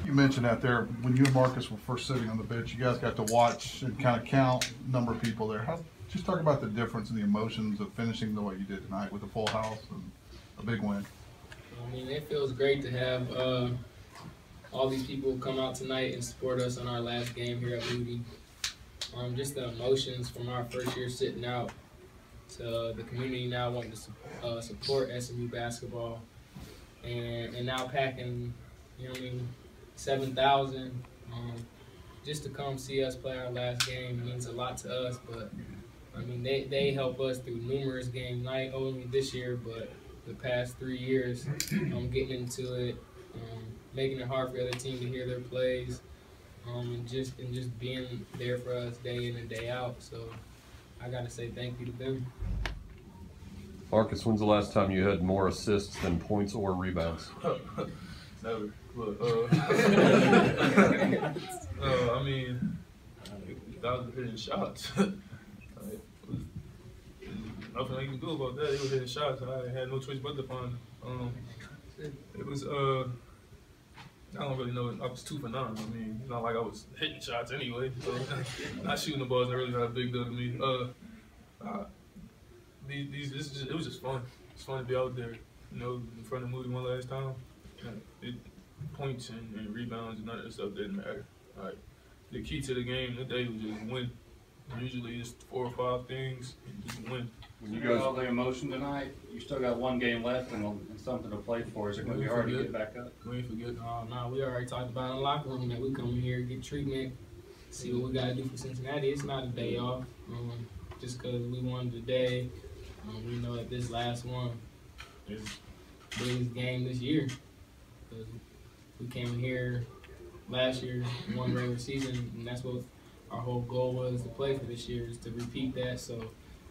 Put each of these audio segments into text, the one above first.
You mentioned that there, when you and Marcus were first sitting on the bench, you guys got to watch and kind of count number of people there. Just talk about the difference in the emotions of finishing the way you did tonight with a full house and a big win. I mean, it feels great to have all these people come out tonight and support us on our last game here at Moody. Just the emotions from our first year sitting out to the community now wanting to support SMU basketball, and now packing, 7,000 just to come see us play our last game means a lot to us. But I mean, they help us through numerous games, not only this year but the past 3 years. Getting into it, making it hard for the other team to hear their plays, and just being there for us day in and day out. So I gotta say thank you to them. Marcus, when's the last time you had more assists than points or rebounds? Never. But, I mean, that was hitting shots. Nothing I can do about that. He was hitting shots. I had no choice but to find him. It was, I don't really know. I was 2 for 9. I mean, it's not like I was hitting shots anyway. So not shooting the balls is really not a big deal to me. It was just fun. It's fun to be out there, in front of Moody one last time. Points and rebounds and none of that stuff didn't matter. The key to the game today was just win. Usually it's 4 or 5 things and just win. When you got all the emotion tonight, you still got 1 game left and something to play for. Is it going to be hard to get back up? We ain't forget. No, we already talked about in the locker room that we come in here, get treatment, see what we got to do for Cincinnati. It's not a day off. Just because we won today, we know that this last one is the biggest game this year. Because we came in here last year, won regular season, and that's what our whole goal was to play for this year, is to repeat that. So,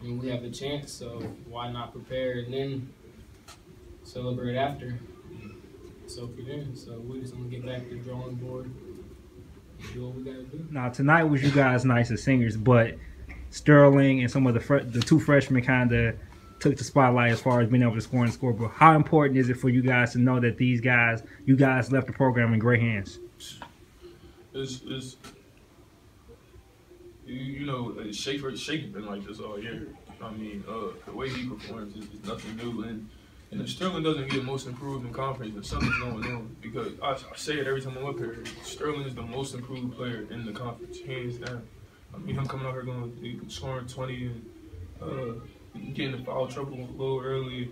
I mean, we have the chance, so why not prepare and then celebrate after? So for them, so we just want to get back to the drawing board and do what we got to do. Now, tonight was you guys nice as singers, but Sterling and some of the 2 freshmen kind of took the spotlight as far as being able to score and score. But how important is it for you guys to know that you guys left the program in great hands? Shaker's been like this all year. I mean, the way he performs is nothing new. And if Sterling doesn't get most improved in conference, then something's going on. Because I say it every time I'm up here, Sterling is the most improved player in the conference, hands down. I mean, him coming out here scoring 20 and getting in foul trouble a little early,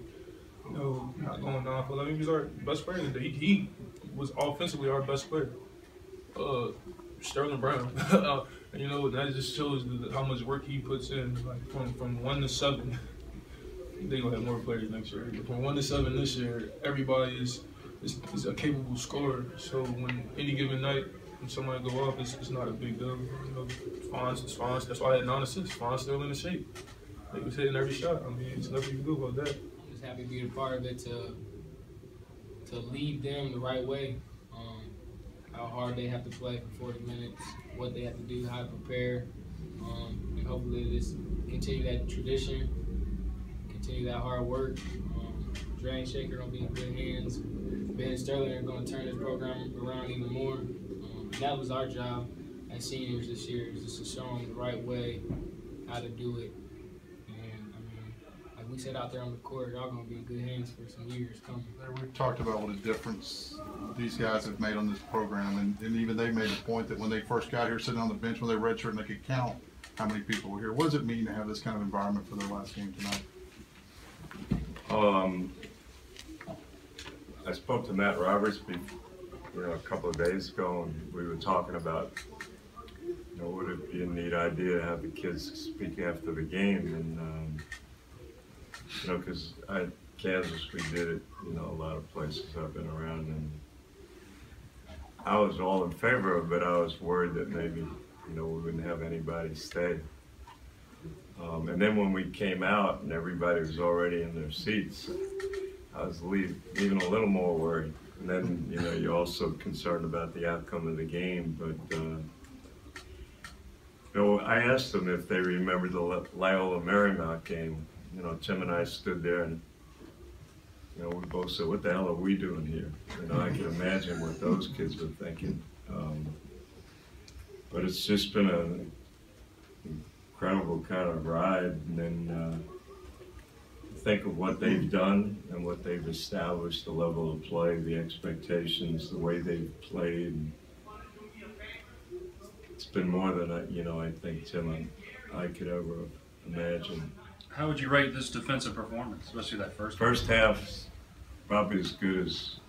not going down. I mean, he's our best player today. He was offensively our best player. Sterling Brown. That just shows how much work he puts in. Like from 1 to 7, they gonna have more players next year. But from 1 to 7 this year, everybody is a capable scorer. So when any given night, when somebody go off, it's not a big deal. It's fine. That's why I had 9 assists. Fawn's still in the shape. He was hitting every shot. I mean, there's nothing you can do about that. I'm just happy to be a part of it, to lead them the right way. How hard they have to play for 40 minutes, what they have to do, how to prepare, and hopefully just continue that tradition, continue that hard work. Dre and Shaker will be in good hands. Ben and Sterling are going to turn this program around even more. That was our job as seniors this year, is just to show them the right way, how to do it. And I mean, like we said out there on the court, y'all going to be in good hands for some years coming. We've talked about what a difference these guys have made on this program, and even they made a point that when they first got here, sitting on the bench when they redshirted, and they could count how many people were here. What does it mean to have this kind of environment for their last game tonight? I spoke to Matt Roberts a couple of days ago, and we were talking about, would it be a neat idea to have the kids speak after the game, and because Kansas, we did it, a lot of places I've been around, and I was all in favor of it. I was worried that maybe, we wouldn't have anybody stay. And then when we came out and everybody was already in their seats, I was even a little more worried. And then, you're also concerned about the outcome of the game. But, I asked them if they remembered the Loyola Marymount game. Tim and I stood there and you know, we both said, what the hell are we doing here? You know, I can imagine what those kids were thinking. But it's just been an incredible kind of ride. And then think of what they've done and what they've established, the level of play, the expectations, the way they've played. And it's been more than I think Tim and I could ever imagine. How would you rate this defensive performance, especially that first? First half, probably as good as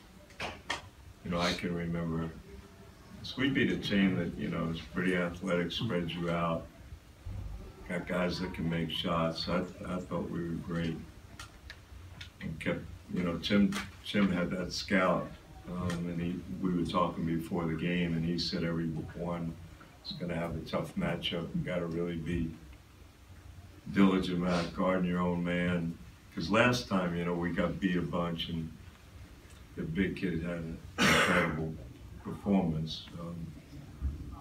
I can remember. So we beat a team that is pretty athletic, spreads you out, got guys that can make shots. I thought we were great. And kept, Tim had that scout, and we were talking before the game, and he said every one is going to have a tough matchup. You got to really be diligent about guarding your own man. Because last time, we got beat a bunch, and the big kid had an incredible performance.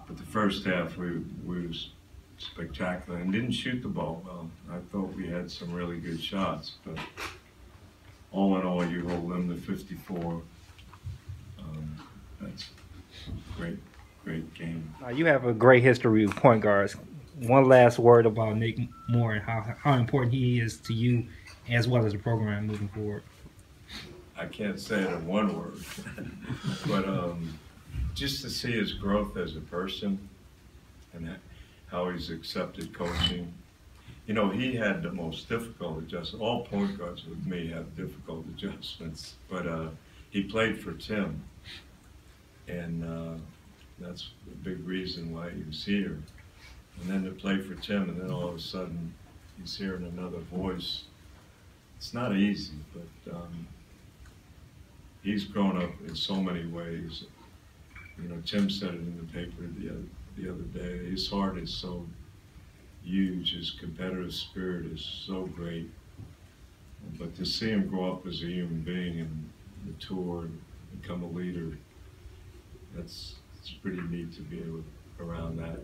But the first half, we was spectacular and didn't shoot the ball well. I thought we had some really good shots, but all in all, you hold them to 54. That's a great game. You have a great history with point guards. One last word about Nic Moore and how important he is to you as well as the program moving forward. I can't say it in one word, but just to see his growth as a person and how he's accepted coaching. He had the most difficult adjustments. All point guards with me have difficult adjustments, but he played for Tim, and that's a big reason why he was here. And then to play for Tim, and then all of a sudden he's hearing another voice. It's not easy, but he's grown up in so many ways. Tim said it in the paper the other day. His heart is so huge. His competitive spirit is so great. But to see him grow up as a human being and mature and become a leader, it's pretty neat to be around that.